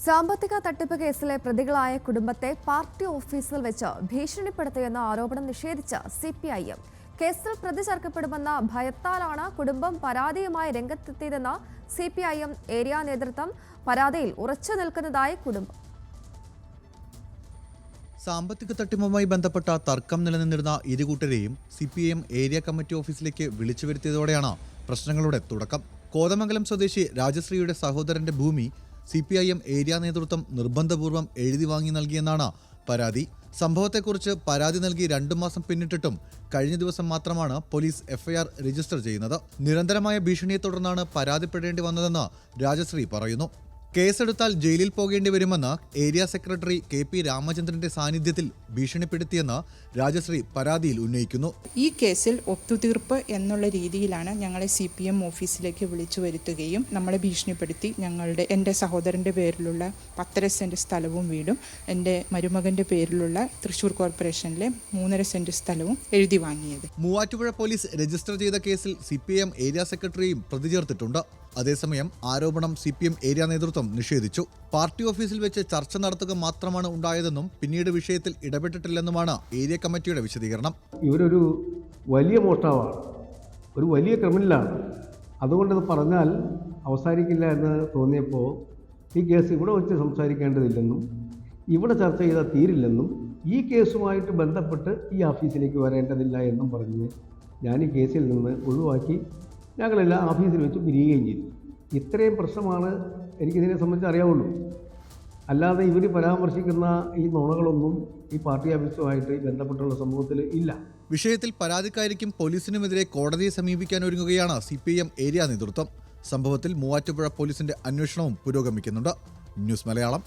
സാമ്പത്തിക തട്ടിപ്പ് കേസിലെ പ്രതികളായ കുടുംബത്തെ പാർട്ടി ഓഫീസിൽ വെച്ച് ഭീഷണിപ്പെടുത്തിയെന്ന ആരോപണം നിഷേധിച്ച CPIM കേസിൽ പ്രതി ചേർക്കപ്പെടുമെന്ന ഭയത്താലാണ് കുടുംബം പരാതിയുമായി രംഗത്തെത്തിയതെന്ന CPIM ഏരിയ നേതൃത്വം പരാതിയിൽ ഉറച്ചു നിൽക്കുന്നതായി കുടുംബം. സാമ്പത്തിക തട്ടിപ്പുമായി ബന്ധപ്പെട്ട തർക്കം നിലനിന്നിരുന്ന ഇരുകൂട്ടരെയും CPIM ഏരിയ കമ്മിറ്റി ഓഫീസിലേക്ക് വിളിച്ചു വരുത്തിയതോടെയാണ് പ്രശ്നങ്ങളുടെ തുടക്കം. കോതമംഗലം സ്വദേശി രാജശ്രീയുടെ സഹോദരന്റെ ഭൂമി CPIM ഏരിയ നേതൃത്വം നിർബന്ധപൂർവ്വം എഴുതി വാങ്ങി നൽകിയെന്നാണ് പരാതി. സംഭവത്തെക്കുറിച്ച് പരാതി നൽകി 2 മാസം പിന്നിട്ടിട്ടും കഴിഞ്ഞ ദിവസം മാത്രമാണ് പോലീസ് FIR രജിസ്റ്റർ ചെയ്യുന്നത്. നിരന്തരമായ ഭീഷണിയെ തുടർന്നാണ് പരാതിപ്പെടേണ്ടി വന്നതെന്ന് രാജശ്രീ പറയുന്നു. കേസെടുത്താൽ ജയിലിൽ പോകേണ്ടി വരുമെന്ന് ഏരിയ സെക്രട്ടറി KP രാമചന്ദ്രന്റെ സാന്നിധ്യത്തിൽ ഭീഷണിപ്പെടുത്തിയെന്ന് രാജശ്രീ പരാതിയിൽ ഉന്നയിക്കുന്നു. ഈ കേസിൽ ഒത്തുതീർപ്പ് എന്നുള്ള രീതിയിലാണ് ഞങ്ങളെ CPM ഓഫീസിലേക്ക് വിളിച്ചു വരുത്തുകയും നമ്മളെ ഭീഷണിപ്പെടുത്തി എൻ്റെ സഹോദരൻ്റെ പേരിലുള്ള 10.5 സെന്റ് സ്ഥലവും വീടും എൻ്റെ മരുമകൻ്റെ പേരിലുള്ള തൃശ്ശൂർ കോർപ്പറേഷനിലെ 3.5 സെന്റ് സ്ഥലവും എഴുതി വാങ്ങിയത്. മൂവാറ്റുപുഴ പോലീസ് രജിസ്റ്റർ ചെയ്ത കേസിൽ CPIM ഏരിയ സെക്രട്ടറിയും പ്രതി ചേർത്തിട്ടുണ്ട്. അതേസമയം ആരോപണം CPM ഏരിയ നേതൃത്വം നിഷേധിച്ചു. പാർട്ടി ഓഫീസിൽ വെച്ച് ചർച്ച നടത്തുക മാത്രമാണ് ഉണ്ടായതെന്നും പിന്നീട് വിഷയത്തിൽ ഇടപെട്ടിട്ടില്ലെന്നുമാണ് ഏരിയ കമ്മിറ്റിയുടെ വിശദീകരണം. ഇവരൊരു വലിയ മോഷ്ടാവാണ്, ഒരു വലിയ ക്രിമിനലാണ്. അതുകൊണ്ടത് പറഞ്ഞാൽ അവസാനിക്കില്ല എന്ന് തോന്നിയപ്പോൾ ഈ കേസ് ഇവിടെ വെച്ച് സംസാരിക്കേണ്ടതില്ലെന്നും ഇവിടെ ചർച്ച ചെയ്താൽ തീരില്ലെന്നും ഈ കേസുമായിട്ട് ബന്ധപ്പെട്ട് ഈ ഓഫീസിലേക്ക് വരേണ്ടതില്ല എന്നും പറഞ്ഞ് ഞാൻ ഈ കേസിൽ നിന്ന് ഒഴിവാക്കി ഞങ്ങളെല്ലാം ഓഫീസിൽ വെച്ച് പിരിയുകയും ചെയ്തു. ഇത്രയും പ്രശ്നമാണ് എനിക്കിതിനെ സംബന്ധിച്ച് അറിയാവുള്ളൂ. അല്ലാതെ ഇവർ പരാമർശിക്കുന്ന ഈ നുണകളൊന്നും ഈ പാർട്ടി ഓഫീസുമായിട്ട് ബന്ധപ്പെട്ടുള്ള സംഭവത്തിൽ ഇല്ല. വിഷയത്തിൽ പരാതിക്കാരിക്കും പോലീസിനുമെതിരെ കോടതിയെ സമീപിക്കാൻ ഒരുങ്ങുകയാണ് CPIM ഏരിയ നേതൃത്വം. സംഭവത്തിൽ മൂവാറ്റുപുഴ പോലീസിന്റെ അന്വേഷണവും പുരോഗമിക്കുന്നുണ്ട്. ന്യൂസ് മലയാളം.